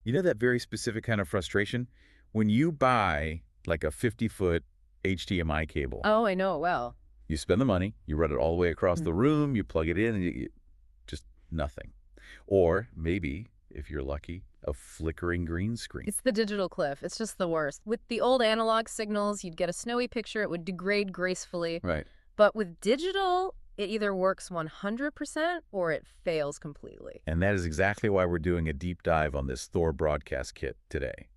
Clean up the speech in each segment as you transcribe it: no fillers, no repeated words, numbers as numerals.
You know that very specific kind of frustration? When you buy like a 50-foot HDMI cable, Oh, I know it well. you spend the money, you run it all the way across Mm. the room, you plug it in, and just nothing. Or maybe, if you're lucky, a flickering green screen. It's the digital cliff. It's just the worst. With the old analog signals, you'd get a snowy picture. It would degrade gracefully. Right. But with digital, it either works 100% or it fails completely. And that is exactly why we're doing a deep dive on this Thor Broadcast kit today.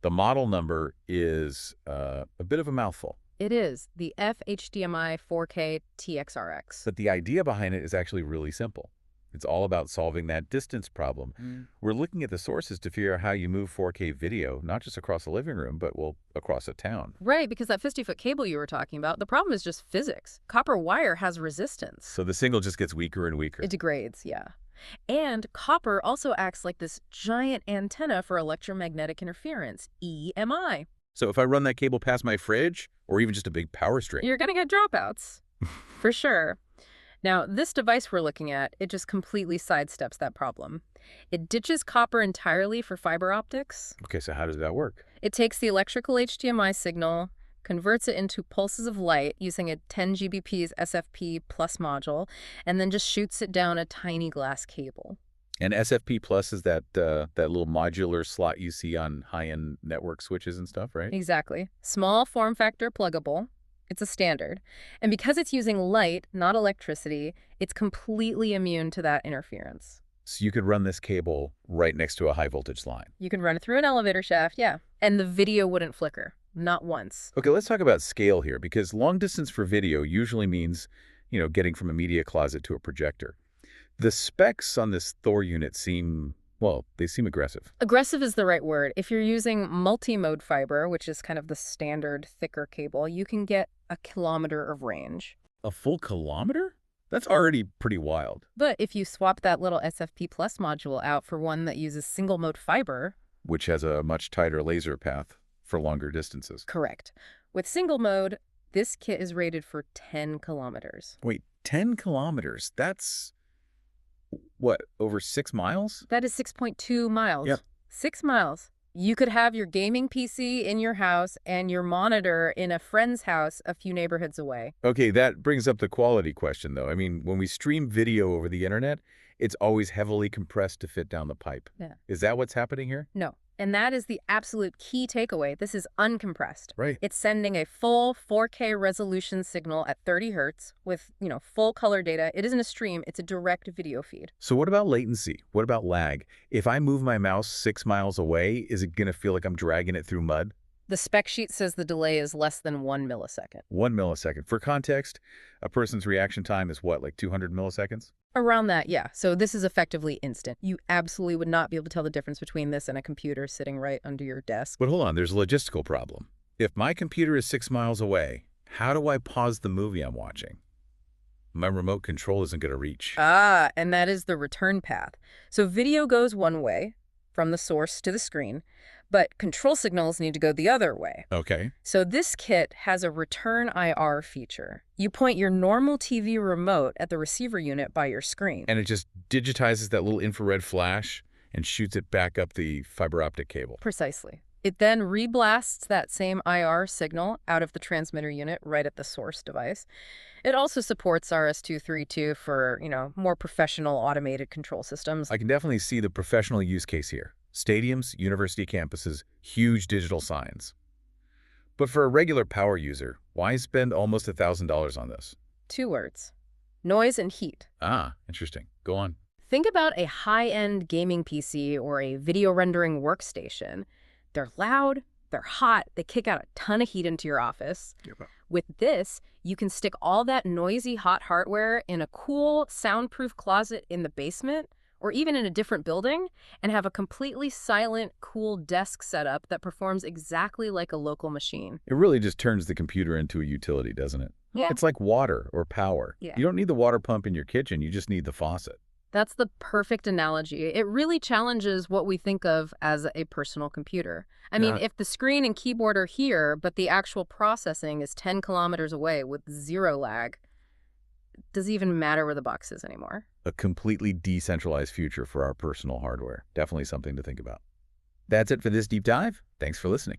The model number is a bit of a mouthful. It is the F-HDMI-4K-TxRx. But the idea behind it is actually really simple. It's all about solving that distance problem. We're looking at the sources to figure out how you move 4K video, not just across a living room, but, well, across a town. Right, because that 50-foot cable you were talking about, the problem is just physics. Copper wire has resistance. So the signal just gets weaker and weaker. It degrades, yeah. And copper also acts like this giant antenna for electromagnetic interference, EMI. So if I run that cable past my fridge, or even just a big power string, You're going to get dropouts, for sure. Now, this device we're looking at, it just completely sidesteps that problem. It ditches copper entirely for fiber optics. Okay, so how does that work? It takes the electrical HDMI signal, converts it into pulses of light using a 10 Gbps SFP plus module, and then just shoots it down a tiny glass cable. And SFP Plus is that little modular slot you see on high-end network switches and stuff, right? Exactly. Small form factor pluggable. It's a standard. And because it's using light, not electricity, it's completely immune to that interference. So you could run this cable right next to a high-voltage line. You can run it through an elevator shaft, yeah. And the video wouldn't flicker. Not once. Okay, let's talk about scale here, because long distance for video usually means, getting from a media closet to a projector. The specs on this Thor unit seem, well, they seem aggressive. Aggressive is the right word. If you're using multi-mode fiber, which is kind of the standard thicker cable, you can get a kilometer of range. A full kilometer? That's already pretty wild. But if you swap that little SFP Plus module out for one that uses single-mode fiber... Which has a much tighter laser path for longer distances. Correct. With single mode, this kit is rated for 10 kilometers. Wait, 10 kilometers? That's... what, over 6 miles? That is 6.2 miles. Yep. 6 miles. You could have your gaming PC in your house and your monitor in a friend's house a few neighborhoods away. Okay, that brings up the quality question, though. I mean, when we stream video over the internet, it's always heavily compressed to fit down the pipe. Yeah. Is that what's happening here? No. And that is the absolute key takeaway. This is uncompressed. Right. It's sending a full 4K resolution signal at 30 hertz with, full color data. It isn't a stream. It's a direct video feed. So what about latency? What about lag? If I move my mouse 6 miles away, is it going to feel like I'm dragging it through mud? The spec sheet says the delay is less than 1 millisecond. 1 millisecond. For context, a person's reaction time is what, like 200 milliseconds? Around that, yeah. So this is effectively instant. You absolutely would not be able to tell the difference between this and a computer sitting right under your desk. But hold on, there's a logistical problem. If my computer is 6 miles away, how do I pause the movie I'm watching? My remote control isn't going to reach. Ah, and that is the return path. So video goes one way, from the source to the screen, but control signals need to go the other way. Okay. So this kit has a return IR feature. You point your normal TV remote at the receiver unit by your screen. And it just digitizes that little infrared flash and shoots it back up the fiber optic cable. Precisely. It then reblasts that same IR signal out of the transmitter unit right at the source device. It also supports RS-232 for, more professional automated control systems. I can definitely see the professional use case here. Stadiums, university campuses, huge digital signs. But for a regular power user, why spend almost $1,000 on this? 2 words. Noise and heat. Ah, interesting. Go on. Think about a high-end gaming PC or a video rendering workstation. They're loud, they're hot, they kick out a ton of heat into your office. Yep. With this, you can stick all that noisy, hot hardware in a cool, soundproof closet in the basement or even in a different building and have a completely silent, cool desk setup that performs exactly like a local machine. It really just turns the computer into a utility, doesn't it? Yeah. It's like water or power. Yeah. You don't need the water pump in your kitchen, you just need the faucet. That's the perfect analogy. It really challenges what we think of as a personal computer. I mean, if the screen and keyboard are here, but the actual processing is 10 kilometers away with 0 lag, does it even matter where the box is anymore? A completely decentralized future for our personal hardware. Definitely something to think about. That's it for this deep dive. Thanks for listening.